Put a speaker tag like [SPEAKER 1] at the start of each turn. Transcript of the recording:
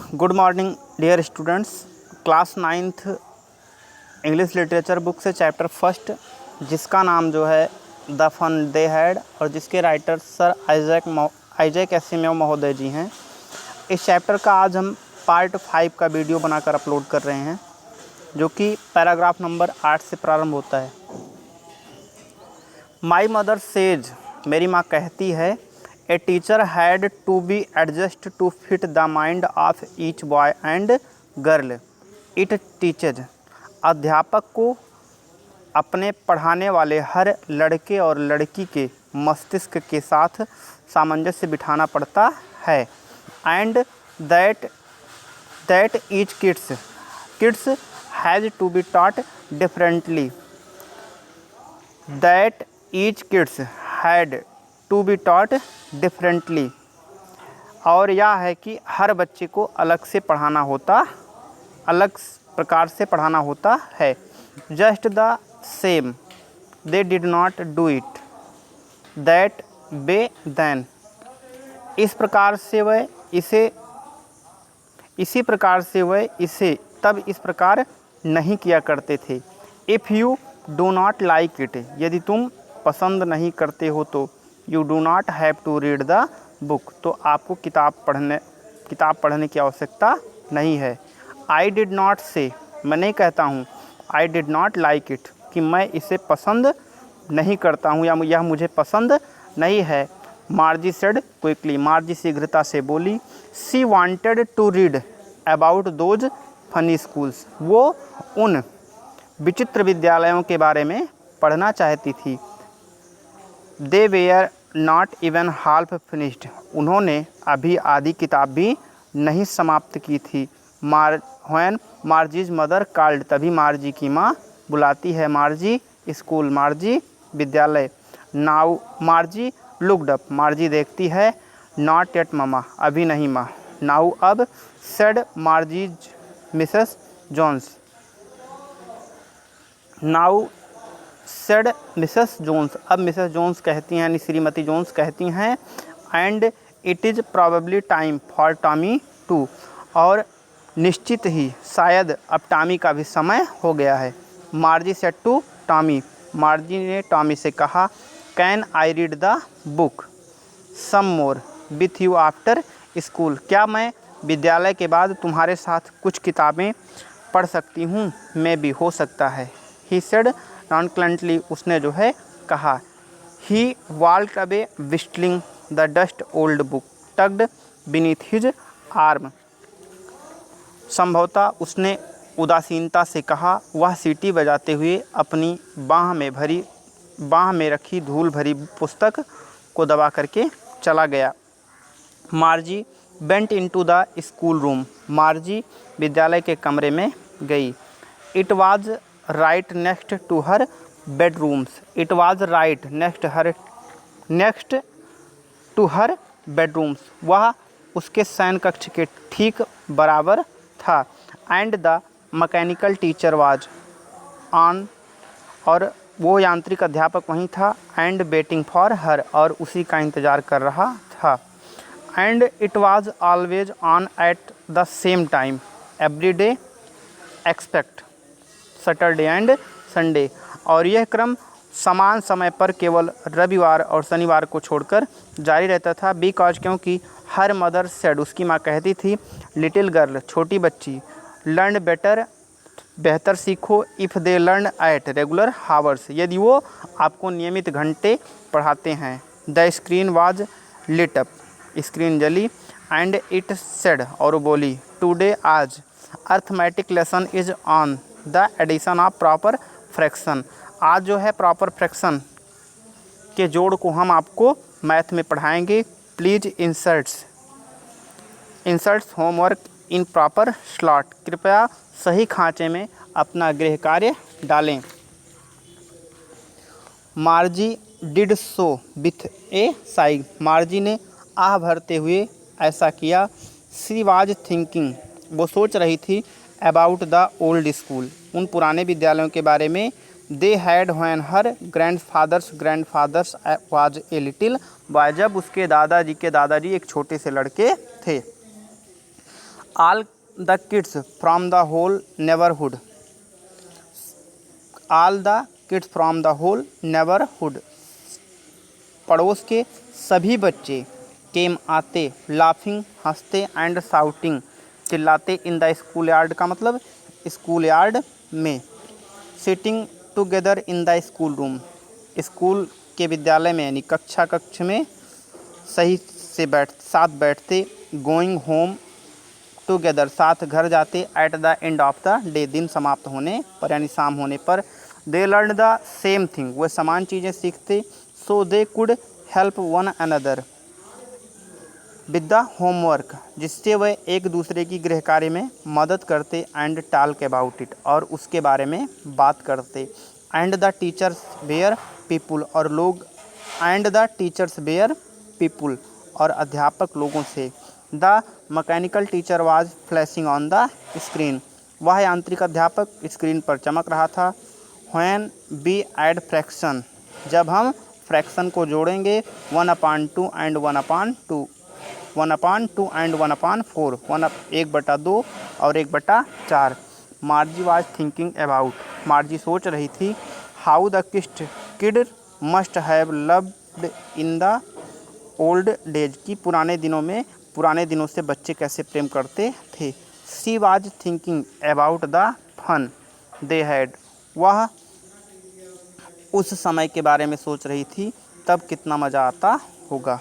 [SPEAKER 1] Good morning dear students. Class 9th English literature book से chapter first, जिसका नाम जो है द फन दे हैड और जिसके राइटर सर आइजैक एसिमोव महोदय जी हैं। इस चैप्टर का आज हम पार्ट 5 का वीडियो बनाकर अपलोड कर रहे हैं, जो कि पैराग्राफ नंबर 8 से प्रारंभ होता है। माई मदर सेज, मेरी माँ कहती है, a teacher had to be adjust to fit the mind of each boy and girl it teaches, अध्यापक को अपने पढ़ाने वाले हर लड़के और लड़की के मस्तिष्क के साथ सामंजस्य बिठाना पड़ता है। And that each kids has to be taught differently, that each kids had to be taught differently, और यह है कि हर बच्चे को अलग प्रकार से पढ़ाना होता है। Just the same they did not do it that way then, इसी प्रकार से वह इसे तब इस प्रकार नहीं किया करते थे। If you do not like it, यदि तुम पसंद नहीं करते हो तो you do not have to read the book, तो आपको किताब पढ़ने की आवश्यकता नहीं है। आई डिड नॉट से, मैं नहीं कहता हूँ I did not like it, कि मैं इसे पसंद नहीं करता हूँ या यह मुझे पसंद नहीं है। मार्जी सेड क्विकली, मार्जी शीघ्रता से बोली। She wanted to read about those funny schools, वो उन विचित्र विद्यालयों के बारे में पढ़ना चाहती थी। They were not even half finished, उन्होंने अभी आधी किताब भी नहीं समाप्त की थी। व्हेन मार्जीज मदर कॉल्ड, तभी मार्जी की माँ बुलाती है। मार्जी स्कूल, मार्जी विद्यालय। नाउ मार्जी लुक्ड अप, मार्जी देखती है। नॉट येट ममा, अभी नहीं माँ। नाउ अब, said Margie's Mrs Jones, now said Mrs Jones, अब मिसेस जोन्स कहती हैं, यानी श्रीमती जोन्स कहती हैं। And it is probably time for Tommy to, और निश्चित ही शायद अब टॉमी का भी समय हो गया है। Margie said to Tommy, Margie ने टॉमी से कहा। Can I read the book some more with you after school, क्या मैं विद्यालय के बाद तुम्हारे साथ कुछ किताबें पढ़ सकती हूँ? मैं भी, हो सकता है। ही सेड नॉनक्लेंटली, उसने जो है कहा। He walked away whistling the dust old book tugged beneath his arm, संभवतः उसने उदासीनता से कहा। वह सीटी बजाते हुए अपनी बाँह में रखी धूल भरी पुस्तक को दबा करके चला गया। Margie went into the school room, Margie विद्यालय के कमरे में गई। It was right next to her bedrooms, it was right next to her bedrooms, वह उसके शयन कक्ष के ठीक बराबर था। And the mechanical teacher was on, और वो यांत्रिक अध्यापक वहीं था। एंड वेटिंग फॉर हर, और उसी का इंतज़ार कर रहा था। And it was always on at the same time every day except Saturday and Sunday, और यह क्रम समान समय पर केवल रविवार और शनिवार को छोड़कर जारी रहता था। बिकॉज, क्योंकि हर मदर सेड, उसकी माँ कहती थी, लिटिल गर्ल, छोटी बच्ची, लर्न बेटर, बेहतर सीखो, if they learn at regular hours, यदि वो आपको नियमित घंटे पढ़ाते हैं। The screen was lit up, screen जली। एंड इट सेड, और वो बोली, टुडे आज arithmetic lesson is on the addition of proper fraction, आज जो है प्रॉपर फ्रैक्शन के जोड़ को हम आपको मैथ में पढ़ाएंगे। Please inserts homework in proper slot, कृपया सही खांचे में अपना गृह कार्य डालें। मार्जी डिड सो विथ ए साई, मार्जी ने आह भरते हुए ऐसा किया। सी वाज थिंकिंग, वो सोच रही थी। अबाउट द ओल्ड स्कूल, उन पुराने विद्यालयों के बारे में। They had when her grandfathers was a little boy, जब उसके दादाजी के दादाजी एक छोटे से लड़के थे। All the kids from the whole neighbourhood, all the kids from the whole neighbourhood, पड़ोस के सभी बच्चे, केम आते, लाफिंग हंसते, एंड शाउटिंग चिल्लाते, इन द स्कूल यार्ड का मतलब स्कूल यार्ड में, sitting together in the school room, school के विद्यालय में यानी कक्ष में सही से साथ बैठते, गोइंग होम टुगेदर साथ घर जाते, at the end of the day दिन समाप्त होने पर यानी शाम होने पर, they learn the same thing वे समान चीज़ें सीखते, so they could help one another with the homework जिससे वे एक दूसरे की गृह कार्य में मदद करते, एंड टॉक अबाउट इट और उसके बारे में बात करते, and the teachers were people और लोग, and the teachers were people और अध्यापक लोगों से, the mechanical teacher was flashing on the screen वह यांत्रिक अध्यापक स्क्रीन पर चमक रहा था, व्हेन बी ऐड फ्रैक्शन जब हम फ्रैक्शन को जोड़ेंगे, 1/2 एंड 1/2, 1/2 एंड 1/4, 1/2 और 1/4, Margie was thinking about Margie सोच रही थी, how the kid must have loved in the old days की पुराने दिनों से बच्चे कैसे प्रेम करते थे, she was thinking about the fun they had वह उस समय के बारे में सोच रही थी तब कितना मज़ा आता होगा।